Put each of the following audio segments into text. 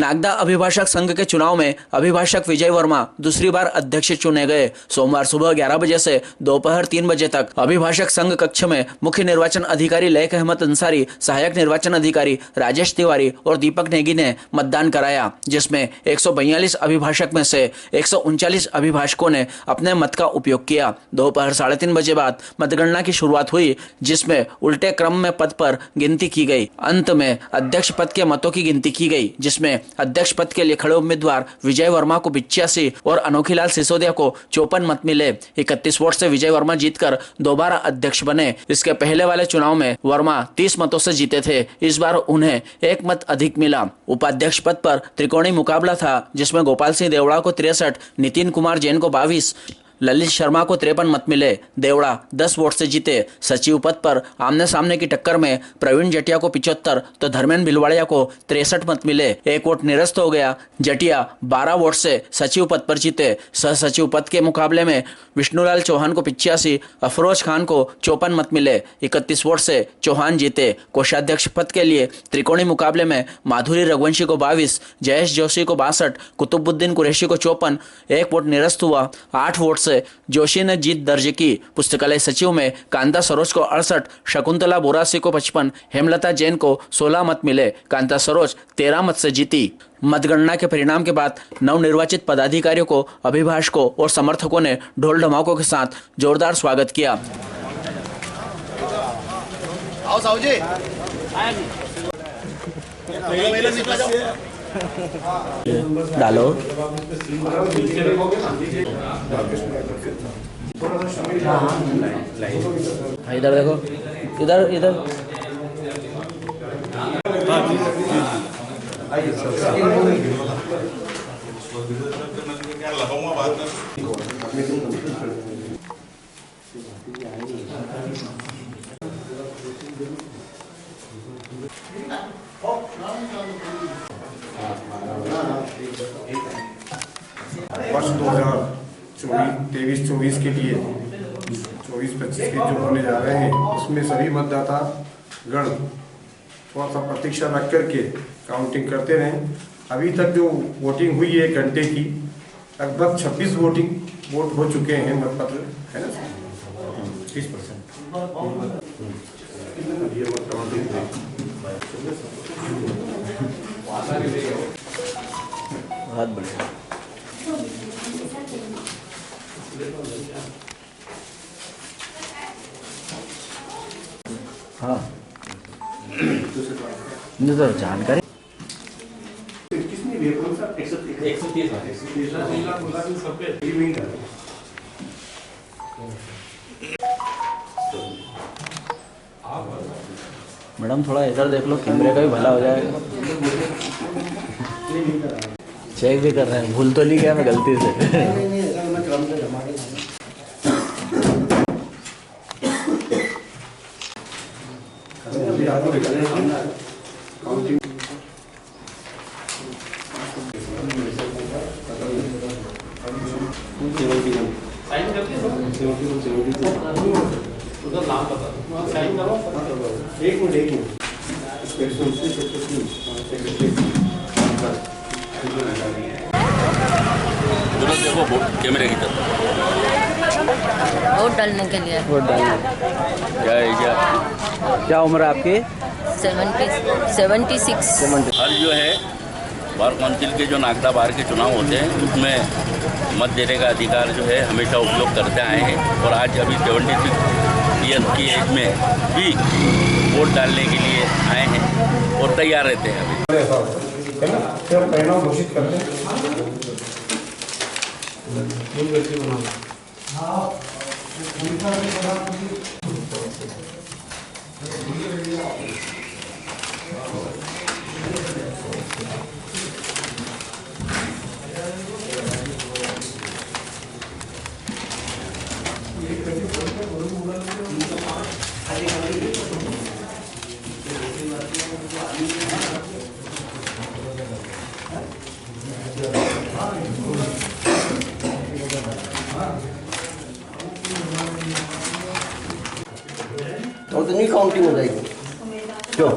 नागदा अभिभाषक संघ के चुनाव में अभिभाषक विजय वर्मा दूसरी बार अध्यक्ष चुने गए। सोमवार सुबह 11 बजे से दोपहर 3 बजे तक अभिभाषक संघ कक्ष में मुख्य निर्वाचन अधिकारी लैक अहमद अंसारी, सहायक निर्वाचन अधिकारी राजेश तिवारी और दीपक नेगी ने मतदान कराया, जिसमें 142 अभिभाषक में से 139 अभिभाषकों ने अपने मत का उपयोग किया। दोपहर 3:30 बजे बाद मतगणना की शुरुआत हुई, जिसमें उल्टे क्रम में पद पर गिनती की गई। अंत में अध्यक्ष पद के मतों की गिनती की गई, जिसमें अध्यक्ष पद के लिए खड़े उम्मीदवार विजय वर्मा को 85 और अनोखीलाल सिसोदिया को 54 मत मिले। 31 वोट से विजय वर्मा जीतकर दोबारा अध्यक्ष बने। इसके पहले वाले चुनाव में वर्मा 30 मतों से जीते थे। इस बार उन्हें 1 मत अधिक मिला। उपाध्यक्ष पद पर त्रिकोणीय मुकाबला था, जिसमें गोपाल सिंह देवड़ा को 63, नितिन कुमार जैन को 22, ललित शर्मा को 53 मत मिले। देवड़ा 10 वोट से जीते। सचिव पद पर आमने सामने की टक्कर में प्रवीण जटिया को 75 तो धर्मेंद्र भिलवाड़िया को 63 मत मिले। 1 वोट निरस्त हो गया। जटिया 12 वोट से सचिव पद पर जीते। सह सचिव पद के मुकाबले में विष्णुलाल चौहान को 85, अफरोज खान को 54 मत मिले। 31 वोट से चौहान जीते। कोषाध्यक्ष पद के लिए त्रिकोणीय मुकाबले में माधुरी रघुवंशी को 22, जयेश जोशी को 62, कुतुबुद्दीन कुरैशी को 54, 1 वोट निरस्त हुआ। 8 वोट से जोशी ने जीत दर्ज की। पुस्तकालय सचिव में कांता सरोज को 68, शकुंतला बोरासी को 55, हेमलता जैन को 16 मत मिले। कांता सरोज 13 मत से जीती। मतगणना के परिणाम के बाद नवनिर्वाचित पदाधिकारियों को अभिभाषकों और समर्थकों ने ढोल ढमाकों के साथ जोरदार स्वागत किया। आओ साहू जी। डालो। इधर देखो, इधर इधर। वर्ष 2023-24 के लिए 24-25 के जो होने जा रहे हैं, उसमें सभी मतदाता गण थोड़ा सा प्रतीक्षा रख करके काउंटिंग करते रहें। अभी तक जो वोटिंग हुई है 1 घंटे की, लगभग 26 वोट हो चुके हैं। मतपत्र है ना 30%। बहुत बढ़िया। हाँ, तो जानकारी मैडम थोड़ा इधर देख लो, कैमरे का भी भला हो जाएगा। चेक भी कर रहे हैं, भूल तो नहीं गया मैं गलती से। कैमरे की तरफ वोट डालने के लिए। वोट डालने क्या उम्र है आपकी? 76। हर जो है बार काउंसिल के जो नागदा बार के चुनाव होते हैं, उसमें मत देने का अधिकार जो है हमेशा उपयोग करते आए हैं। और आज अभी 76 ईयर की एज में भी वोट डालने के लिए आए हैं और तैयार रहते हैं। परिणाम घोषित करते हैं। तो नहीं काउंटिंग हो जाएगी। क्यों?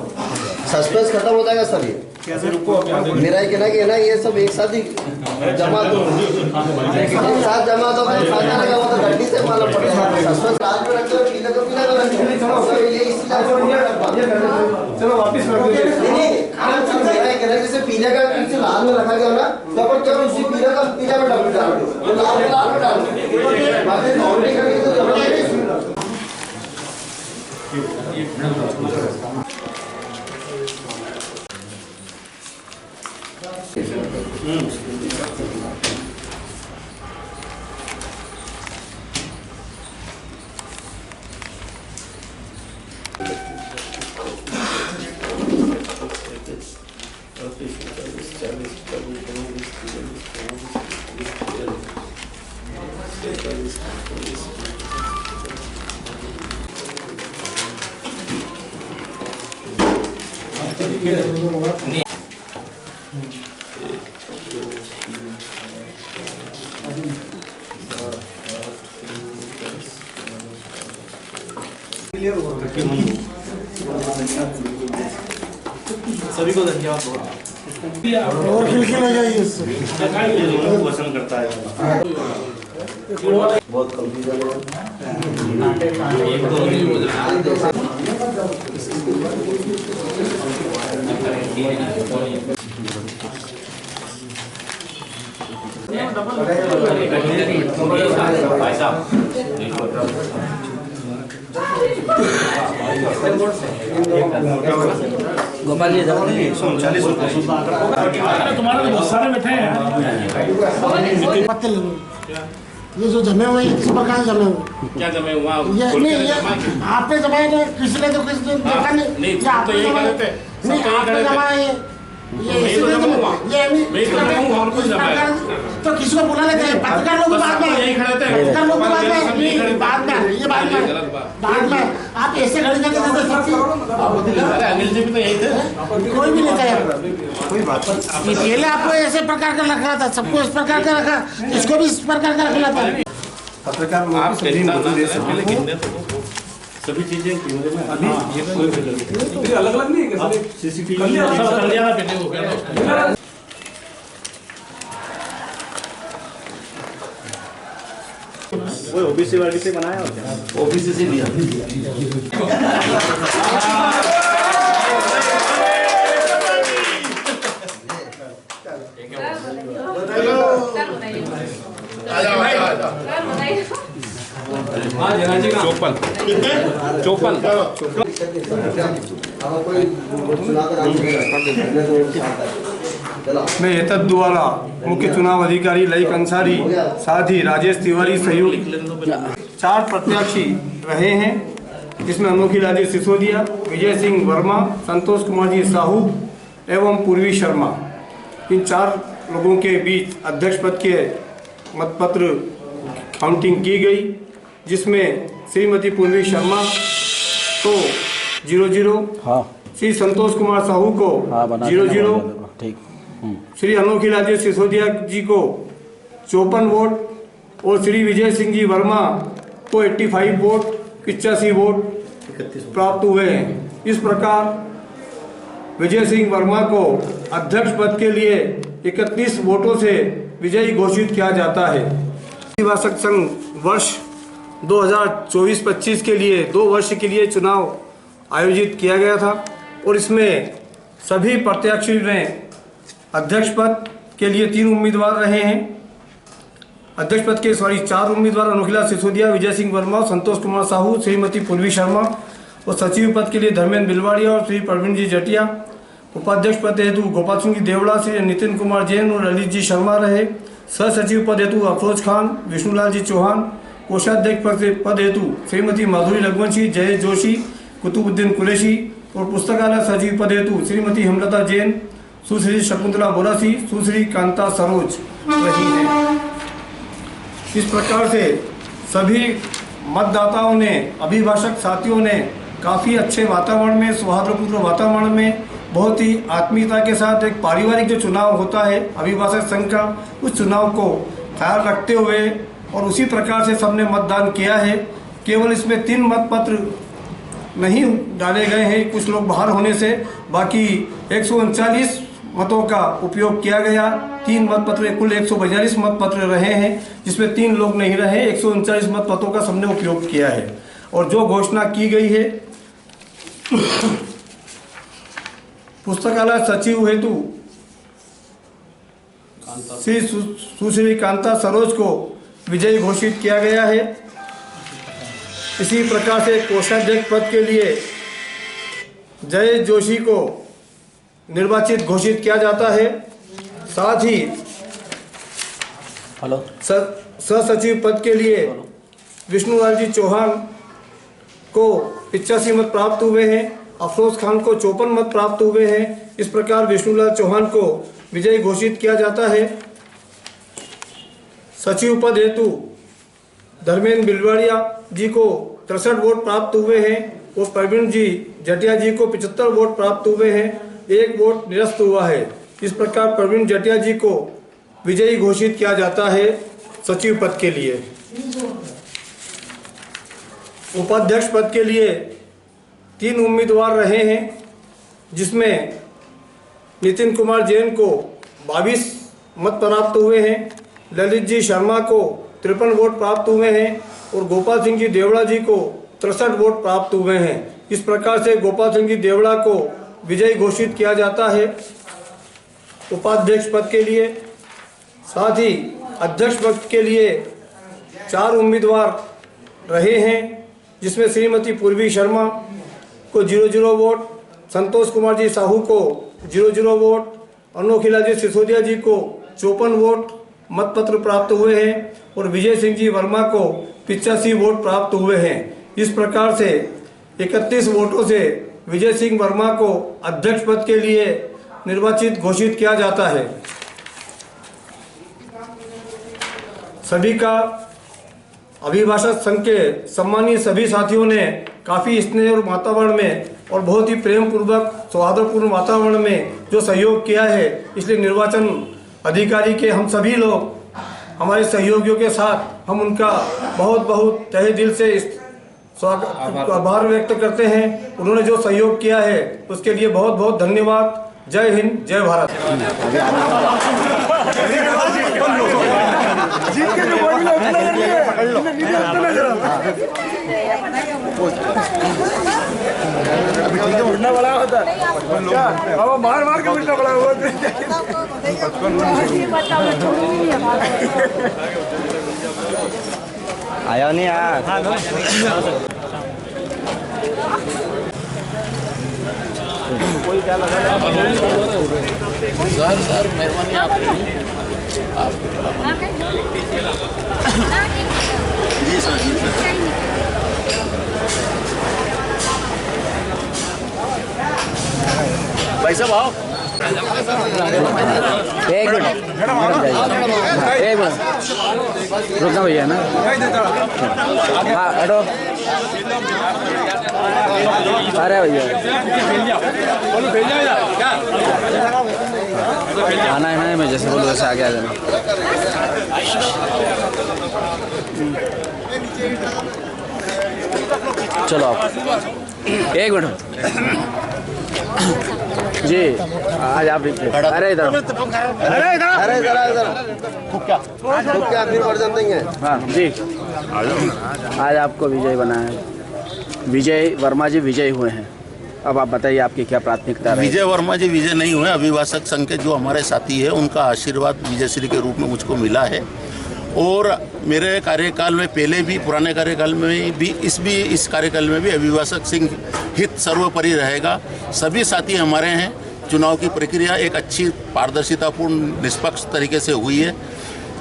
सस्पेंस खत्म हो जाएगा सर। ये मेरा ये कहना है ये सब एक साथ ही जमा दो, एक साथ जमा दो, फिर फायदा लगा वो तो गड्डी से मालूम पड़ेगा। सस्पेंस आज में रखते हो, पीले तो पीला कर रखते हो, ये चलो वापस रख दो। मेरा ये कहना है जैसे पीले का पीछे लाल में रखा गया ना, तो अपन चलो उसी पीले का पीला में डाल दो, लाल में डाल दो, बाकी काउंटिंग करके तो जमा नहीं। सभी को धन्यवाद। और खिलखिल हो जाइए इससे। पसंद करता है बहुत कंफ्यूजन गोपाल जी 139 तुम्हारे तो बहुत सारे बैठे हैं। पत्ते लगो, ये जो जमे हुए हैं किस प्रकार जमे हुए? क्या जमे हुआ? ये नहीं, ये आपने जमाए तो किसी ने तो किसी ने देखा नहीं। नहीं, ये आपने तो यही जमाए, करते। नहीं आपने जमाए ये इसलिए तो ये मैं तो जमाऊंगा और कुछ जमाए। तो किसी को बुला लेते हैं पत्रकार लोग बाद में, यही खड़े थे पत्रकार लोग बाद में, बाद में ये बाद में आप ऐसे खड़े करके देते सबकी। अरे अनिल जी भी तो यही थे। कोई भी नहीं था यार, कोई बात नहीं। पहले आपको ऐसे प्रकार का रखा था, सबको इस प्रकार का रखा, इसको भी इस प्रकार का रखना था। पत्रकार लोग आप सभी मौजूद है सभी चीजें अभी अलग अलग नहीं है। सीसीटीवी कर लिया ना, पहले हो गया। वो ओबीसी वाली से बनाया और क्या? ओबीसी से लिया। चौपन मैं एतद द्वारा मुख्य चुनाव अधिकारी ललित अंसारी साथ ही राजेश तिवारी सहयोग 4 प्रत्याशी रहे हैं, जिसमें अनोखी राजेश सिसोदिया, विजय सिंह वर्मा, संतोष कुमार जी साहू एवं पूर्वी शर्मा। इन 4 लोगों के बीच अध्यक्ष पद के मतपत्र काउंटिंग की गई, जिसमें श्रीमती पूर्वी शर्मा को 0-0, श्री संतोष कुमार साहू को 0-0, श्री अनोखी राजेश सिसोदिया जी को 54 वोट और श्री विजय सिंह जी वर्मा को 85 वोट 85 वोट प्राप्त हुए हैं। इस प्रकार विजय सिंह वर्मा को अध्यक्ष पद के लिए 31 वोटों से विजयी घोषित किया जाता है। आदिवासी संघ वर्ष 2024-25 के लिए 2 वर्ष के लिए चुनाव आयोजित किया गया था और इसमें सभी प्रत्याशी ने अध्यक्ष पद के लिए 3 उम्मीदवार रहे हैं। अध्यक्ष पद के 4 उम्मीदवार अनोखीलाल सिसोदिया, विजय सिंह वर्मा, संतोष कुमार साहू, श्रीमती पूर्वी शर्मा और सचिव पद के लिए धर्मेंद्र बिलवाड़िया और श्री प्रवीण जी जटिया। उपाध्यक्ष पद हेतु गोपाल सिंह जी देवड़ा, श्री नितिन कुमार जैन और ललित जी शर्मा रहे। सह सचिव पद हेतु अफरोज खान, विष्णुलाल जी चौहान। कोषाध्यक्ष पद हेतु श्रीमती माधुरी रघुवंशी, जयेश जोशी, कुतुबुद्दीन कुरैशी और पुस्तकालय सचिव पद हेतु श्रीमती हेमलता जैन, सुश्री शकुंतला बोरासी, सुश्री कांता सरोज रही है। इस प्रकार से सभी मतदाताओं ने, अभिभाषक साथियों ने काफ़ी अच्छे वातावरण में, सौहार्दपूर्ण वातावरण में, बहुत ही आत्मीयता के साथ एक पारिवारिक जो चुनाव होता है अभिभाषक संघ का, उस चुनाव को ख्याल रखते हुए और उसी प्रकार से सबने मतदान किया है। केवल इसमें 3 मतपत्र नहीं डाले गए हैं, कुछ लोग बाहर होने से। बाकी 139 मतों का उपयोग किया गया। 3 मतपत्र, कुल 142 मतपत्र रहे हैं, जिसमें 3 लोग नहीं रहे। 139 मतपत्रों का सबने उपयोग किया है। और जो घोषणा की गई है पुस्तकालय सचिव हेतु श्री सुश्री कांता सरोज को विजयी घोषित किया गया है। इसी प्रकार से कोषाध्यक्ष पद के लिए जय जोशी को निर्वाचित घोषित किया जाता है। साथ ही सह-सचिव पद के लिए विष्णुलाल जी चौहान को 85 मत प्राप्त हुए हैं। अफरोज खान को 54 मत प्राप्त हुए हैं। इस प्रकार विष्णुलाल चौहान को विजयी घोषित किया जाता है। सचिव पद हेतु धर्मेंद्र बिलवाड़िया जी को 63 वोट प्राप्त हुए हैं और प्रवीण जी जटिया जी को 75 वोट प्राप्त हुए हैं। 1 वोट निरस्त हुआ है। इस प्रकार प्रवीण जटिया जी को विजयी घोषित किया जाता है सचिव पद के लिए। उपाध्यक्ष पद के लिए 3 उम्मीदवार रहे हैं, जिसमें नितिन कुमार जैन को 22 मत प्राप्त हुए हैं, ललित जी शर्मा को 53 वोट प्राप्त हुए हैं और गोपाल सिंह जी देवड़ा जी को 63 वोट प्राप्त हुए हैं। इस प्रकार से गोपाल सिंह जी देवड़ा को विजयी घोषित किया जाता है उपाध्यक्ष पद के लिए। साथ ही अध्यक्ष पद के लिए 4 उम्मीदवार रहे हैं, जिसमें श्रीमती पूर्वी शर्मा को 00 वोट, संतोष कुमार जी साहू को 00 वोट, अनोखिला जी सिसोदिया जी को 54 वोट मतपत्र प्राप्त हुए हैं और विजय सिंह जी वर्मा को 85 वोट प्राप्त हुए हैं। इस प्रकार से 31 वोटों से विजय सिंह वर्मा को अध्यक्ष पद के लिए निर्वाचित घोषित किया जाता है। सभी का अभिभाषक संघ के सम्मानित सभी साथियों ने काफ़ी स्नेह और वातावरण में और बहुत ही प्रेम पूर्वक सौहार्दपूर्ण वातावरण में जो सहयोग किया है, इसलिए निर्वाचन अधिकारी के हम सभी लोग हमारे सहयोगियों के साथ हम उनका बहुत बहुत तहे दिल से आभार व्यक्त करते हैं। उन्होंने जो सहयोग किया है उसके लिए बहुत बहुत धन्यवाद। जय हिंद, जय भारत। उड़ना बड़ा होता अब मार मार के उड़ना बड़ा हुआ। आया नहीं यार। कोई क्या लगा सर मेहरबानी आपकी। जी सर, जी सर। भाई साहब आओ। एक मिनट रुकना भैया ना। हाँ हटो। अरे भैया आना है ना, मैं जैसे बोलूँ वैसे आगे आ जाना। चलो आप एक मिनट जी, आज आप अरे इधर क्या फिर वर्जन देंगे। हाँ जी, आज आपको विजय बनाया है। विजय वर्मा जी विजय हुए हैं। अब आप बताइए आपकी क्या प्राथमिकता है। विजय वर्मा जी विजय नहीं हुए। अभिभाषक संघ के जो हमारे साथी हैं उनका आशीर्वाद विजयश्री के रूप में मुझको मिला है और मेरे कार्यकाल में पहले भी, पुराने कार्यकाल में भी, इस कार्यकाल में भी अभिभाषक सिंह हित सर्वोपरि रहेगा। सभी साथी हमारे हैं। चुनाव की प्रक्रिया एक अच्छी पारदर्शितापूर्ण निष्पक्ष तरीके से हुई है।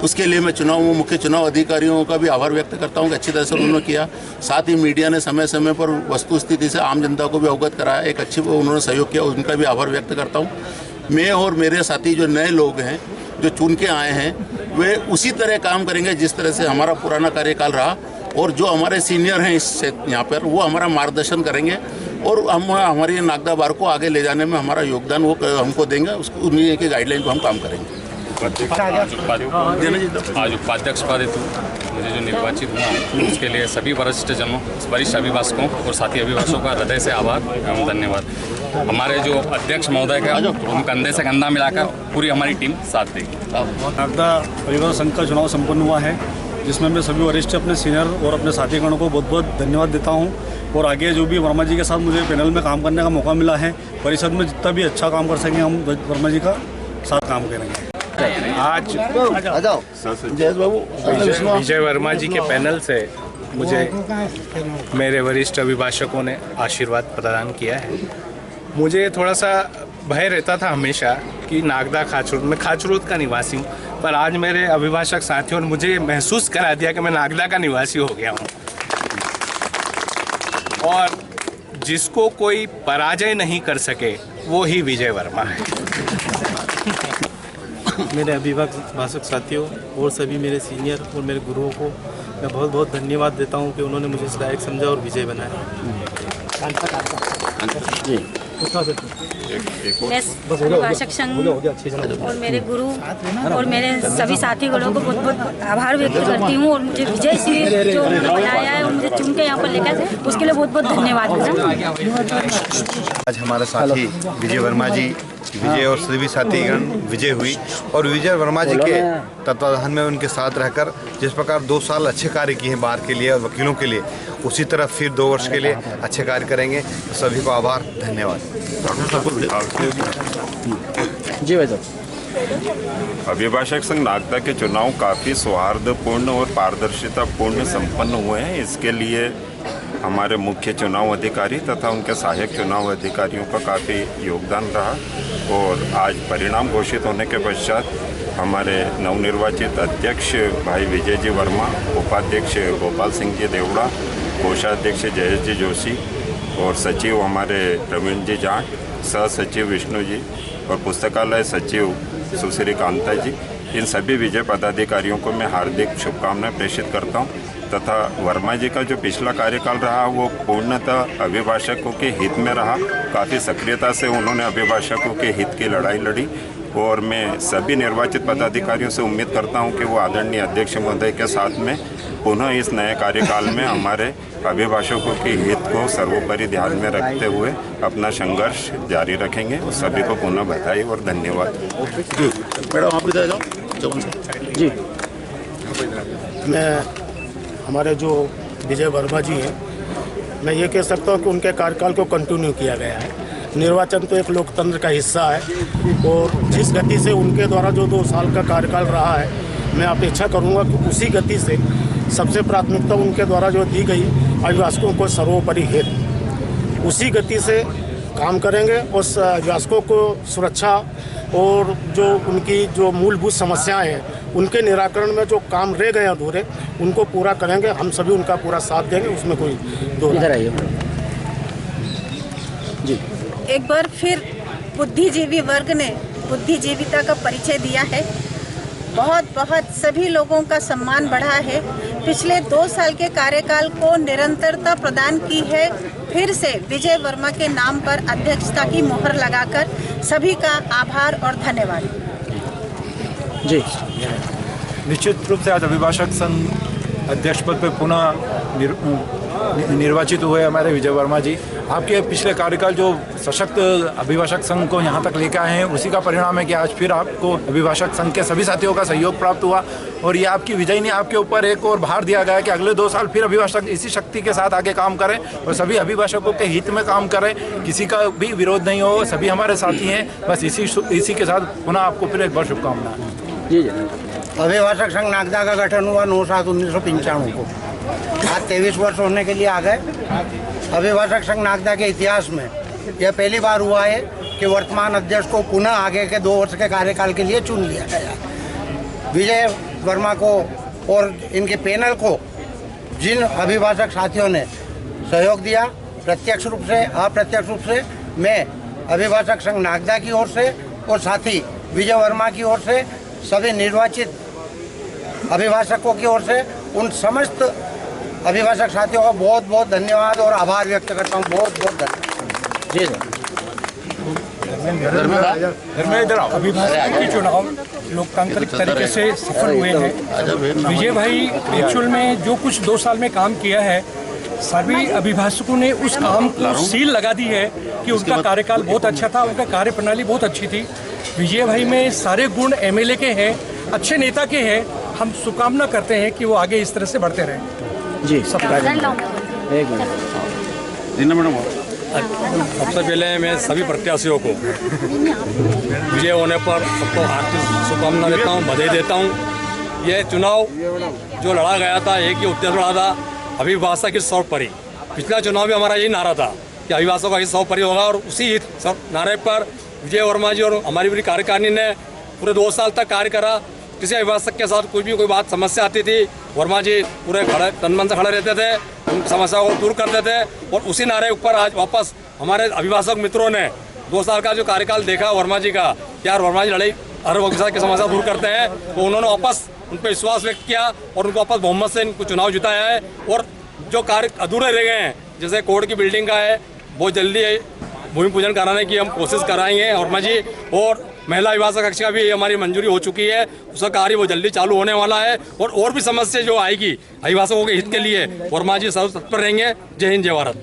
उसके लिए मैं मुख्य चुनाव अधिकारियों का भी आभार व्यक्त करता हूं कि अच्छी तरह से उन्होंने किया। साथ ही मीडिया ने समय समय पर वस्तु स्थिति से आम जनता को भी अवगत कराया, एक अच्छी उन्होंने सहयोग किया, उनका भी आभार व्यक्त करता हूं। मैं और मेरे साथी जो नए लोग हैं जो चुन के आए हैं, वे उसी तरह काम करेंगे जिस तरह से हमारा पुराना कार्यकाल रहा और जो हमारे सीनियर हैं इस यहाँ पर वो हमारा मार्गदर्शन करेंगे और हम हमारी नागदा बार को आगे ले जाने में हमारा योगदान वो हमको देंगे। उसको उन्हीं की गाइडलाइन पर हम काम करेंगे। आज उपाध्यक्ष पद हेतु मुझे जो निर्वाचित हुआ उसके लिए सभी वरिष्ठ अभिभाषकों और साथी अभिभाषकों का हृदय से आभार एवं धन्यवाद। हमारे जो अध्यक्ष महोदय का हम कंधे से कंधा मिलाकर पूरी हमारी टीम साथ देगी। नागदा अभिभाषक संघ का चुनाव संपन्न हुआ है, जिसमें मैं सभी वरिष्ठ अपने सीनियर और अपने साथीगणों को बहुत बहुत धन्यवाद देता हूं। और आगे जो भी वर्मा जी के साथ मुझे पैनल में काम करने का मौका मिला है, परिषद में जितना भी अच्छा काम कर सकेंगे हम वर्मा जी का साथ काम करेंगे। आज विजय वर्मा जी के पैनल से मुझे मेरे वरिष्ठ अभिभाषकों ने आशीर्वाद प्रदान किया है। मुझे थोड़ा सा भय रहता था हमेशा कि नागदा खाचरूद, मैं खाचरूद का निवासी हूँ, पर आज मेरे अभिभाषक साथियों ने मुझे महसूस करा दिया कि मैं नागदा का निवासी हो गया हूँ। और जिसको कोई पराजय नहीं कर सके वो ही विजय वर्मा है। मेरे अभिभाषक साथियों और सभी मेरे सीनियर और मेरे गुरुओं को मैं बहुत बहुत धन्यवाद देता हूं कि उन्होंने मुझे इस लायक समझा और विजय बनाया। मैं अभिभाषक संघ और मेरे गुरु और मेरे सभी साथीगणों को बहुत बहुत आभार व्यक्त करती हूँ और मुझे विजय श्री जो बनाया है और मुझे चुन के यहाँ पर लेकर उसके लिए बहुत बहुत धन्यवाद। आज हमारे साथी विजय वर्मा जी विजय और सभी साथीगण विजय हुई और विजय वर्मा जी के तत्वाधान में उनके साथ रहकर जिस प्रकार 2 साल अच्छे कार्य किए हैं बार के लिए और वकीलों के लिए, उसी तरह फिर 2 वर्ष के लिए अच्छे कार्य करेंगे। तो सभी को आभार, धन्यवाद। जी भाई साहब। अभिभाषक संघ नागदा के चुनाव काफ़ी सौहार्दपूर्ण और पारदर्शितापूर्ण संपन्न हुए हैं। इसके लिए हमारे मुख्य चुनाव अधिकारी तथा उनके सहायक चुनाव अधिकारियों का काफ़ी योगदान रहा और आज परिणाम घोषित होने के पश्चात हमारे नवनिर्वाचित अध्यक्ष भाई विजय जी वर्मा, उपाध्यक्ष गोपाल सिंह जी देवड़ा, कोषाध्यक्ष जयेश जी जोशी और सचिव हमारे प्रवीण जी जाट, सह सचिव विष्णु जी और पुस्तकालय सचिव सुश्री कांता जी, इन सभी विजय पदाधिकारियों को मैं हार्दिक शुभकामनाएं प्रेषित करता हूं तथा वर्मा जी का जो पिछला कार्यकाल रहा वो पूर्णतः अभिभाषकों के हित में रहा। काफ़ी सक्रियता से उन्होंने अभिभाषकों के हित की लड़ाई लड़ी और मैं सभी निर्वाचित पदाधिकारियों से उम्मीद करता हूं कि वो आदरणीय अध्यक्ष महोदय के साथ में पुनः इस नए कार्यकाल में हमारे अभिभाषकों के हित को सर्वोपरि ध्यान में रखते हुए अपना संघर्ष जारी रखेंगे। सभी को पुनः बधाई और धन्यवाद। मैडम आप इधर जाओ। जी, मैं हमारे जो विजय वर्मा जी हैं, मैं ये कह सकता हूँ कि उनके कार्यकाल को कंटिन्यू किया गया है। निर्वाचन तो एक लोकतंत्र का हिस्सा है और जिस गति से उनके द्वारा जो 2 साल का कार्यकाल रहा है, मैं अपेक्षा करूँगा कि उसी गति से सबसे प्राथमिकता उनके द्वारा जो दी गई अभिभाषकों को सर्वोपरि हित, उसी गति से काम करेंगे और अभिभाषकों को सुरक्षा और जो उनकी जो मूलभूत समस्याएं हैं उनके निराकरण में जो काम रह गए अधूरे उनको पूरा करेंगे। हम सभी उनका पूरा साथ देंगे, उसमें कोई दो इधर आइए जी। एक बार फिर बुद्धिजीवी वर्ग ने बुद्धिजीविता का परिचय दिया है। बहुत बहुत सभी लोगों का सम्मान बढ़ा है। पिछले 2 साल के कार्यकाल को निरंतरता प्रदान की है। फिर से विजय वर्मा के नाम पर अध्यक्षता की मोहर लगाकर सभी का आभार और धन्यवाद जी। निश्चित रूप से आज अभिभाषक संघ अध्यक्ष पद पर पुनः निर्वाचित हुए हमारे विजय वर्मा जी। आपके पिछले कार्यकाल जो सशक्त अभिभाषक संघ को यहाँ तक लेकर आए हैं, उसी का परिणाम है कि आज फिर आपको अभिभाषक संघ के सभी साथियों का सहयोग प्राप्त हुआ और ये आपकी विजय ने आपके ऊपर एक और भार दिया गया कि अगले 2 साल फिर अभिभाषक इसी शक्ति के साथ आगे काम करें और सभी अभिभाषकों के हित में काम करें, किसी का भी विरोध नहीं हो, सभी हमारे साथी हैं। बस इसी के साथ पुनः आपको फिर एक बार शुभकामनाएं। जी जी। अभिभाषक संघ नागदा का गठन हुआ 9/7/1995 को। आज 23 वर्ष होने के लिए आ गए। अभिभाषक संघ नागदा के इतिहास में यह पहली बार हुआ है कि वर्तमान अध्यक्ष को पुनः आगे के 2 वर्ष के कार्यकाल के लिए चुन लिया गया। विजय वर्मा को और इनके पैनल को जिन अभिभाषक साथियों ने सहयोग दिया, प्रत्यक्ष रूप से अप्रत्यक्ष रूप से, मैं अभिभाषक संघ नागदा की ओर से और साथी विजय वर्मा की ओर से, सभी निर्वाचित अभिभाषकों की ओर से उन समस्त अभिभाषक साथियों का बहुत बहुत धन्यवाद और आभार व्यक्त करता हूँ। बहुत बहुत धन्यवाद। जी सर। अभिभाषक के चुनाव लोकतांत्रिक तरीके से सफल हुए हैं। विजय भाई एक्चुअल में जो कुछ 2 साल में काम किया है, सभी अभिभाषकों ने उस काम को सील लगा दी है कि उनका कार्यकाल बहुत अच्छा था, उनका कार्यप्रणाली बहुत अच्छी थी। विजय भाई में सारे गुण एमएलए के हैं, अच्छे नेता के हैं। हम शुभकामना करते हैं कि वो आगे इस तरह से बढ़ते रहें। जी सबका एक मैडम, सबसे पहले मैं सभी प्रत्याशियों को विजय होने पर सबको हार्दिक शुभकामना देता हूँ, बधाई देता हूँ। यह चुनाव जो लड़ा गया था, एक ही उद्देश्य लड़ा था, अभिभाषक की सर्वोपरि। पिछला चुनाव भी हमारा यही नारा था कि अभिभाषक का ही सर्वोपरि होगा, और उसी नारे पर विजय वर्मा जी और हमारी पूरी कार्यकारिणी ने पूरे 2 साल तक कार्य करा। किसी अभिभाषक के साथ कुछ भी कोई बात समस्या आती थी, वर्मा जी पूरे खड़े तन-मन से खड़े रहते थे, उन समस्याओं को दूर करते थे। और उसी नारे ऊपर आज वापस हमारे अभिभाषक मित्रों ने 2 साल का जो कार्यकाल देखा वर्मा जी का, यार वर्मा जी लड़ाई हर अभिभाषक की समस्या दूर करते हैं, तो उन्होंने वापस उन पर विश्वास व्यक्त किया और उनको वापस बहुमत से इनको चुनाव जिताया है। और जो कार्य अधूरे रह गए हैं, जैसे कोर्ट की बिल्डिंग का है, बहुत जल्दी भूमि पूजन कराने की हम कोशिश कराएंगे वर्मा जी। और महिला अभिभाषक कक्ष का भी हमारी मंजूरी हो चुकी है, उसका कार्य वो जल्दी चालू होने वाला है। और भी समस्या जो आएगी अभिभाषकों के हित के लिए वर्मा जी सब तत्पर रहेंगे। जय हिंद, जय भारत।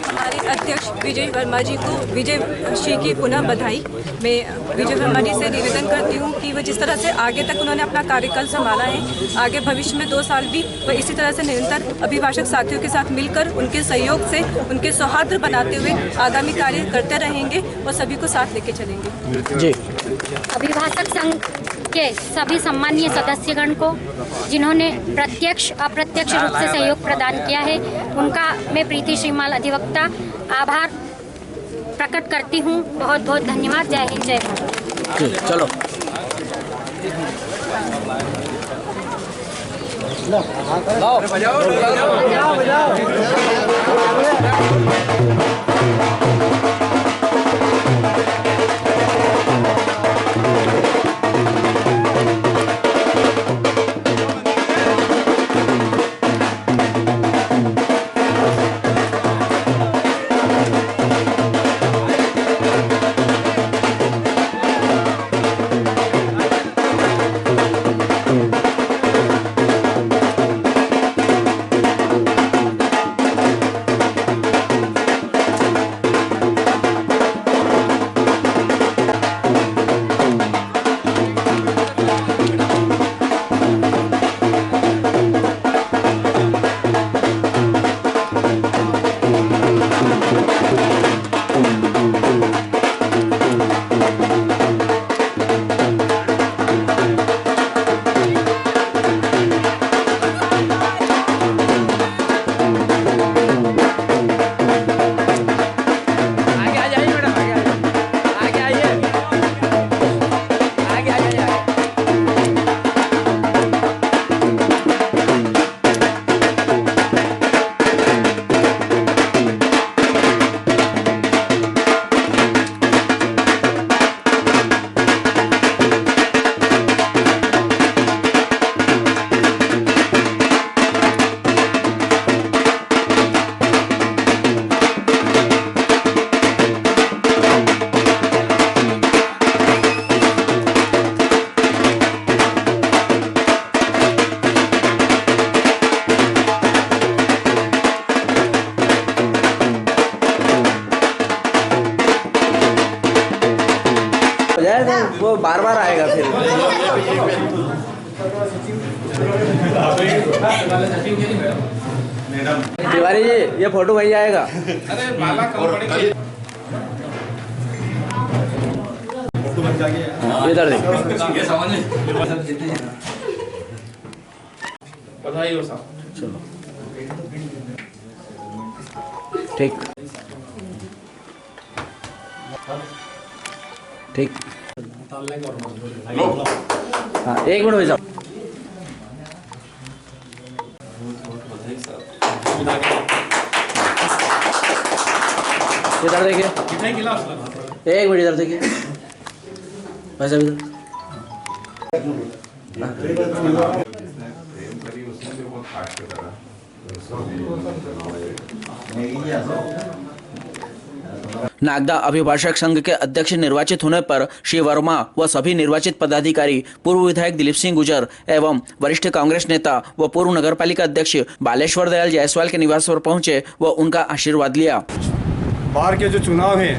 हमारे अध्यक्ष विजय वर्मा जी को विजय श्री की पुनः बधाई। मैं विजय वर्मा जी से निवेदन करती हूँ कि वो जिस तरह से आगे तक उन्होंने अपना कार्यकाल संभाला है, आगे भविष्य में 2 साल भी वह इसी तरह से निरंतर अभिभाषक साथियों के साथ मिलकर उनके सहयोग से उनके सौहार्द बनाते हुए आगामी कार्य करते रहेंगे और सभी को साथ लेके चलेंगे। जी अभिभाषक संघ के सभी सम्मानीय सदस्यगण को जिन्होंने प्रत्यक्ष अप्रत्यक्ष रूप से सहयोग प्रदान किया है, उनका मैं प्रीति श्रीमाल अधिवक्ता आभार प्रकट करती हूँ। बहुत बहुत धन्यवाद। जय हिंद, जय भारत। चलो वो बार बार आएगा फिर। तिवारी जी, ये फोटो वही आएगा। इधर देखो। बधाई हो साहब। चलो ठीक ठीक। हाँ, 1 मिनट भेजा। इधर देखिए, 1 मिनट इधर देखिए भाई साहब, इधर। नागदा अभिभाषक संघ के अध्यक्ष निर्वाचित होने पर श्री वर्मा व सभी निर्वाचित पदाधिकारी पूर्व विधायक दिलीप सिंह गुजर एवं वरिष्ठ कांग्रेस नेता व पूर्व नगरपालिका अध्यक्ष बालेश्वर दयाल जायसवाल के निवास पर पहुंचे व उनका आशीर्वाद लिया। बाहर के जो चुनाव हैं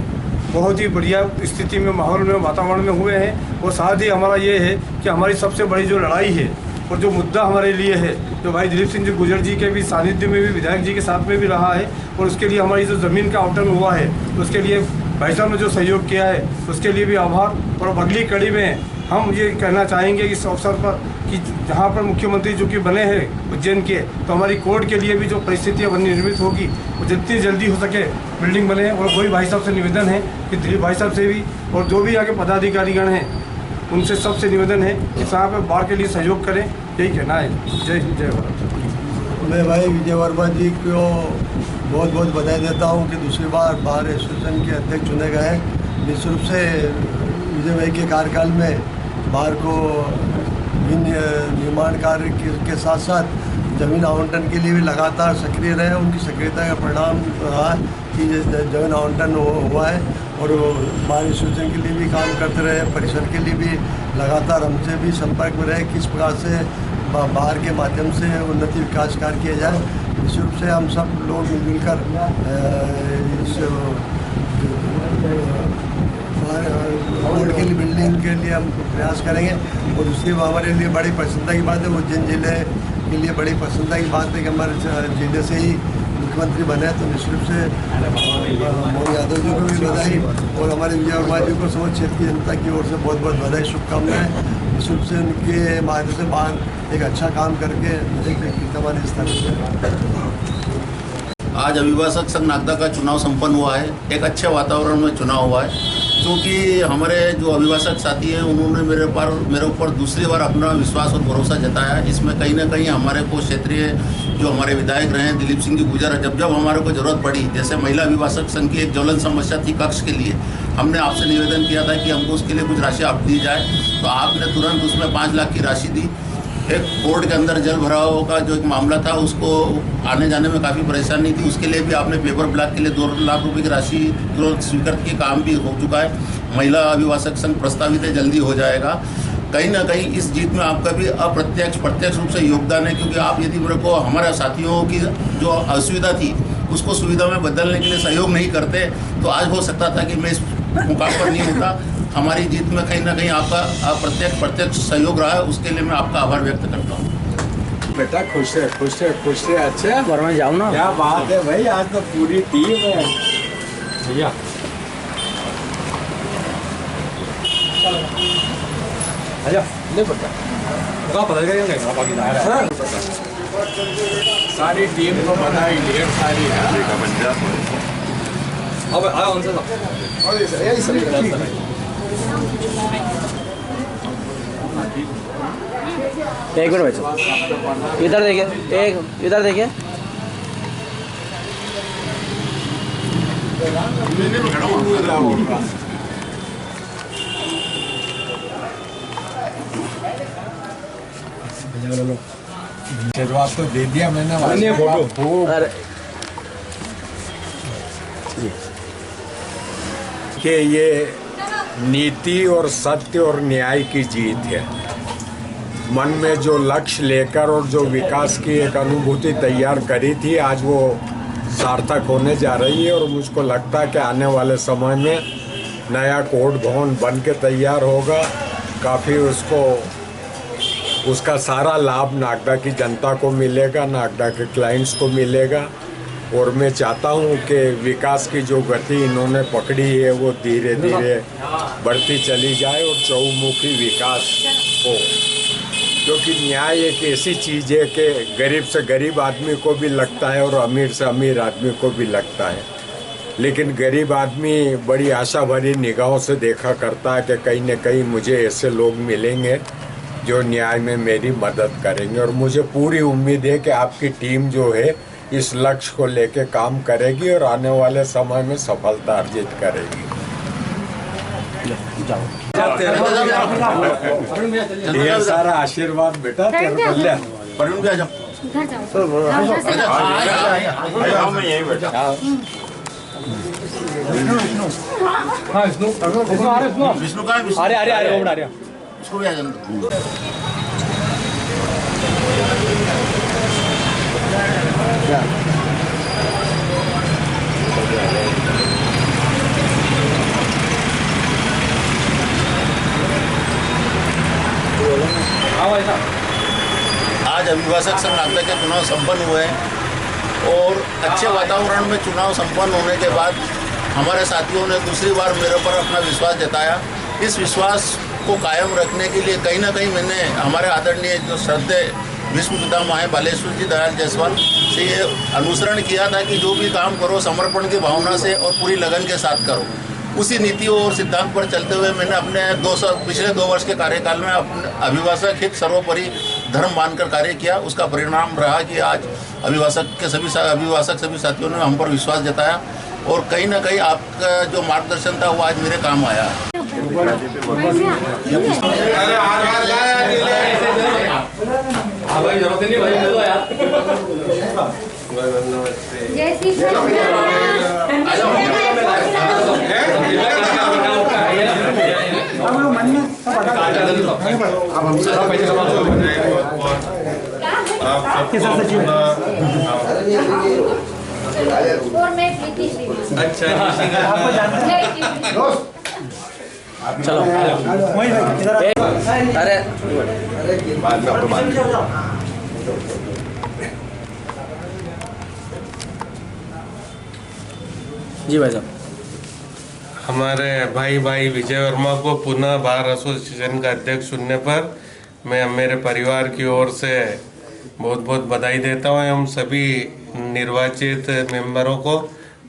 बहुत ही बढ़िया स्थिति में, माहौल में, वातावरण में हुए हैं और साथ ही हमारा ये है कि हमारी सबसे बड़ी जो लड़ाई है और जो मुद्दा हमारे लिए है, जो भाई दिलीप सिंह जी गुजर जी के भी सानिध्य में भी विधायक जी के साथ में भी रहा है और उसके लिए हमारी जो ज़मीन का आवंटन हुआ है उसके लिए भाई साहब ने जो सहयोग किया है उसके लिए भी आभार। और अगली कड़ी में हम ये कहना चाहेंगे इस अवसर पर कि जहाँ पर मुख्यमंत्री जो कि बने हैं उज्जैन के, तो हमारी कोर्ट के लिए भी जो परिस्थितियाँ निर्मित होगी वो जितनी जल्दी हो सके बिल्डिंग बने। और वही भाई साहब से निवेदन है कि दिलीप भाई साहब से भी और जो भी आगे पदाधिकारीगण हैं उनसे सबसे निवेदन है कि साहब पे बाढ़ के लिए सहयोग करें, यही कहना है। जय हिंद, जय भारत। मैं भाई विजय वर्मा जी को बहुत बहुत बधाई देता हूँ कि दूसरी बार बार एसोसिएशन के अध्यक्ष चुने गए। निश्चित रूप से विजय भाई के कार्यकाल में बाहर को निर्माण कार्य के साथ साथ जमीन आवंटन के लिए भी लगातार सक्रिय रहे। उनकी सक्रियता का परिणाम रहा कि जमीन आवंटन हुआ है और बाहर एसोसिएशन के लिए भी काम करते रहे, परिसर के लिए भी लगातार हमसे भी संपर्क में रहे किस प्रकार से बाहर के माध्यम से उन्नति विकास कार्य किया जाए। निश्चित रूप से हम सब लोग मिलजुल कर इस कोर्ट के लिए बिल्डिंग के लिए हम प्रयास करेंगे। और दूसरी हमारे लिए बड़ी प्रसन्नता की बात है, उज्जैन जिले के लिए बड़ी प्रसन्नता की बात है कि हमारे जिले से ही मुख्यमंत्री बने। तो निश्चित रूप से मोहन यादव जी को भी बधाई और हमारे विजय वर्मा जी को समस्त क्षेत्र की जनता की ओर से बहुत बहुत बधाई, शुभकामनाएं। निश्चित रूप से उनके माध्यम से बाहर एक अच्छा काम करके हमारे स्थान। आज अभिभाषक संघ नागदा का चुनाव संपन्न हुआ है। एक अच्छे वातावरण में चुनाव हुआ है क्योंकि हमारे जो अभिभाषक साथी हैं उन्होंने मेरे ऊपर दूसरी बार अपना विश्वास और भरोसा जताया है। इसमें कहीं ना कहीं हमारे को क्षेत्रीय जो हमारे विधायक रहे हैं दिलीप सिंह जी गुजर, जब हमारे को ज़रूरत पड़ी, जैसे महिला अभिभाषक संघ की एक ज्वलन समस्या थी कक्ष के लिए, हमने आपसे निवेदन किया था कि हमको उसके लिए कुछ राशि आप दी जाए, तो आपने तुरंत उसमें 5 लाख की राशि दी। एक कोर्ट के अंदर जल भराव का जो एक मामला था उसको आने जाने में काफ़ी परेशानी थी, उसके लिए भी आपने पेपर ब्लॉक के लिए 2 लाख रुपए की राशि तुरंत स्वीकृत की, काम भी हो चुका है। महिला अभिभाषक संघ प्रस्तावित है, जल्दी हो जाएगा। कहीं ना कहीं इस जीत में आपका भी अप्रत्यक्ष प्रत्यक्ष रूप से योगदान है क्योंकि आप यदि मेरे को हमारे साथियों की जो असुविधा थी उसको सुविधा में बदलने के लिए सहयोग नहीं करते तो आज हो सकता था कि मैं इस मुकाम पर नहीं होता। हमारी जीत में कहीं ना कहीं आपका प्रत्यक्ष सहयोग रहा है, उसके लिए मैं आपका आभार व्यक्त करता हूँ। बेटा खुश है, खुश है, खुश है। अच्छा वर्मा जाओ ना, क्या बात है भाई, आज तो पूरी टीम है भैया। आजा ले बेटा, सारी टीम को बधाई, ढेर सारी है। अब आओ उनसे एक मिनट बच्चों, इधर देखिए, इधर देखिए। शुरुआत तो दे दिया मैंने फोटो। कि ये नीति और सत्य और न्याय की जीत है। मन में जो लक्ष्य लेकर और जो विकास की एक अनुभूति तैयार करी थी आज वो सार्थक होने जा रही है और मुझको लगता है कि आने वाले समय में नया कोर्ट भवन बन के तैयार होगा। काफ़ी उसका सारा लाभ नागदा की जनता को मिलेगा, नागदा के क्लाइंट्स को मिलेगा। और मैं चाहता हूं कि विकास की जो गति इन्होंने पकड़ी है वो धीरे धीरे बढ़ती चली जाए और चहुमुखी विकास हो, क्योंकि न्याय एक ऐसी चीज़ है कि गरीब से गरीब आदमी को भी लगता है और अमीर से अमीर आदमी को भी लगता है। लेकिन गरीब आदमी बड़ी आशा भरी निगाहों से देखा करता है कि कहीं न कहीं मुझे ऐसे लोग मिलेंगे जो न्याय में मेरी मदद करेंगे। और मुझे पूरी उम्मीद है कि आपकी टीम जो है इस लक्ष्य को लेके काम करेगी और आने वाले समय में सफलता अर्जित करेगी। ढेर सारा आशीर्वाद बेटा तेरे कल्याण। मैं यही बैठा। विष्णु का इसको भी आ जाना दो। आज अभिभाषक संघ नागदा के चुनाव संपन्न हुए हैं और अच्छे वातावरण में चुनाव संपन्न होने के बाद हमारे साथियों ने दूसरी बार मेरे पर अपना विश्वास जताया। इस विश्वास को कायम रखने के लिए कहीं ना कहीं मैंने हमारे आदरणीय जो श्रद्धेय विश्व पितामह बालेश्वर जी दयाल जायसवाल से ये अनुसरण किया था कि जो भी काम करो समर्पण की भावना से और पूरी लगन के साथ करो। उसी नीतियों और सिद्धांत पर चलते हुए मैंने अपने पिछले 2 वर्ष के कार्यकाल में अपने अभिभाषक हित सर्वोपरि धर्म मानकर कार्य किया। उसका परिणाम रहा कि आज अभिभाषक सभी साथियों ने हम पर विश्वास जताया और कहीं ना कहीं आपका जो मार्गदर्शन था वो आज मेरे काम आया। चलो अरे बाद में आपको बात जी भाई साहब। हमारे भाई विजय वर्मा को पुनः बार एसोसिएशन का अध्यक्ष चुनने पर मैं मेरे परिवार की ओर से बहुत बहुत बधाई देता हूँ एवं सभी निर्वाचित मेंबरों को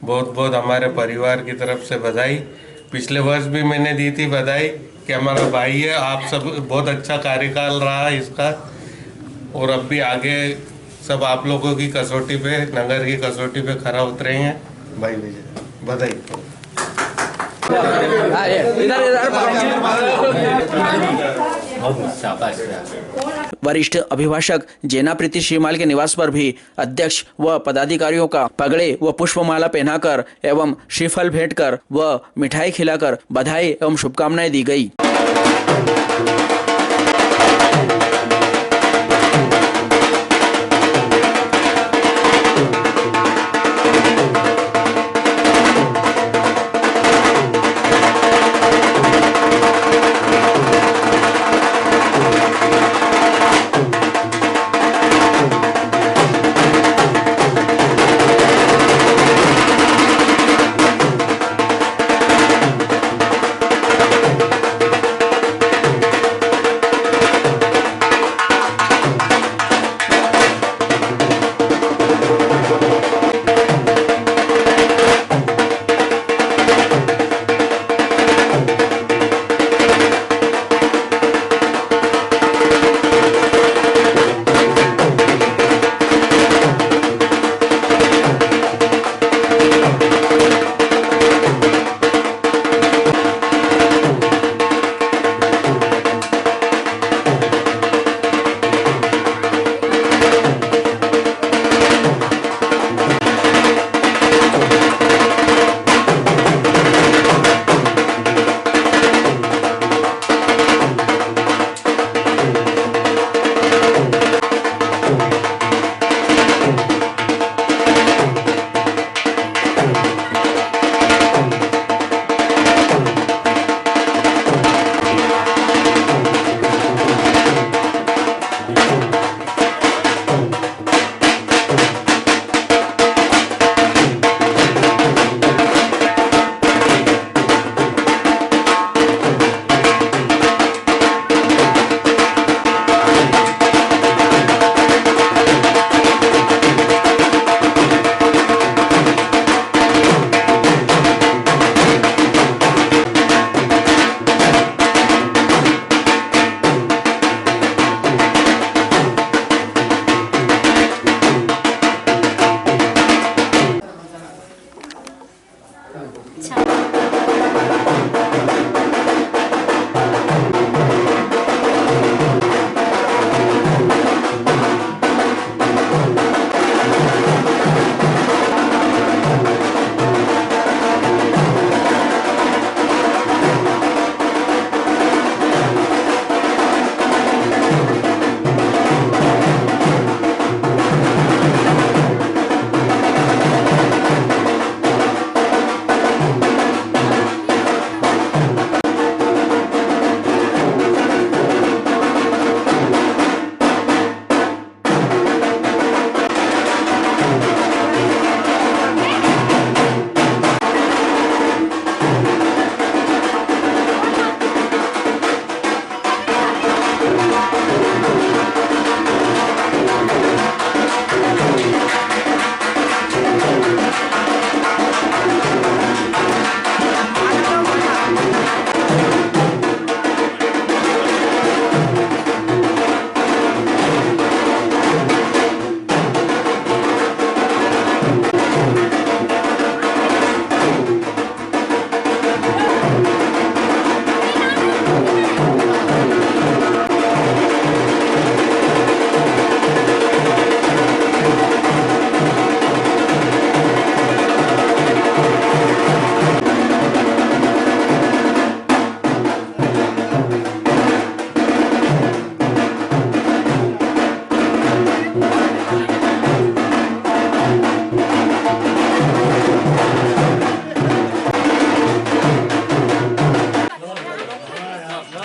बहुत बहुत हमारे परिवार की तरफ से बधाई। पिछले वर्ष भी मैंने दी थी बधाई कि हमारा भाई है, आप सब बहुत अच्छा कार्यकाल रहा इसका और अब भी आगे सब आप लोगों की कसौटी पे, नगर की कसौटी पे खरा उतरे हैं। भाई विजय बधाई। वरिष्ठ अभिभाषक जेना प्रीति श्रीमाल के निवास पर भी अध्यक्ष व पदाधिकारियों का पगड़े व पुष्पमाला पहनाकर एवं श्रीफल भेंट कर व मिठाई खिलाकर बधाई एवं शुभकामनाएं दी गई।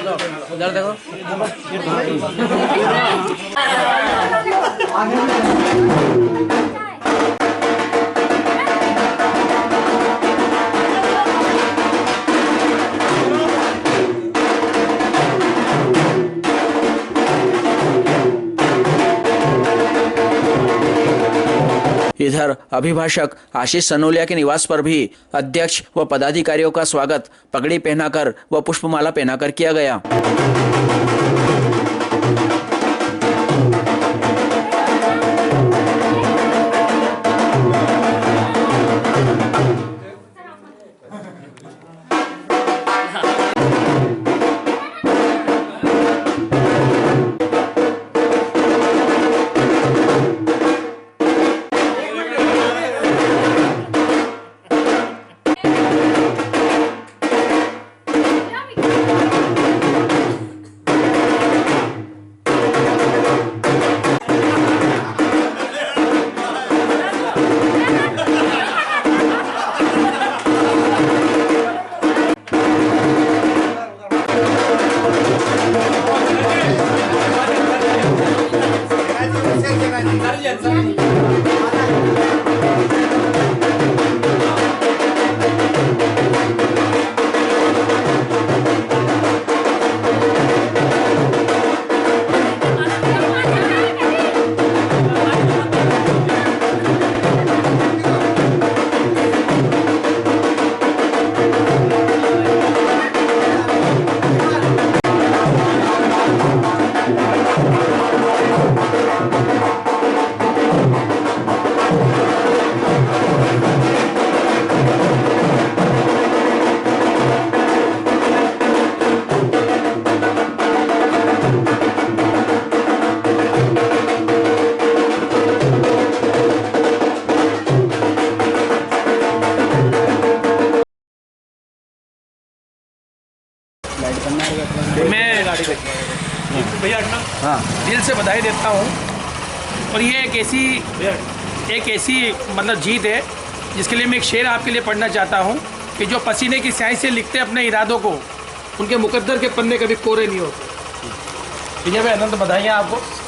उधर देखो। इधर अभिभाषक आशीष सनोलिया के निवास पर भी अध्यक्ष व पदाधिकारियों का स्वागत पगड़ी पहनाकर व पुष्पमाला पहनाकर किया गया। मैं भैया दिल से बधाई देता हूँ और ये एक ऐसी मतलब जीत है जिसके लिए मैं एक शेर आपके लिए पढ़ना चाहता हूँ कि जो पसीने की स्याही से लिखते अपने इरादों को, उनके मुकद्दर के पन्ने कभी कोरे नहीं होते। भैया मैं अनंत बधाइयाँ आपको।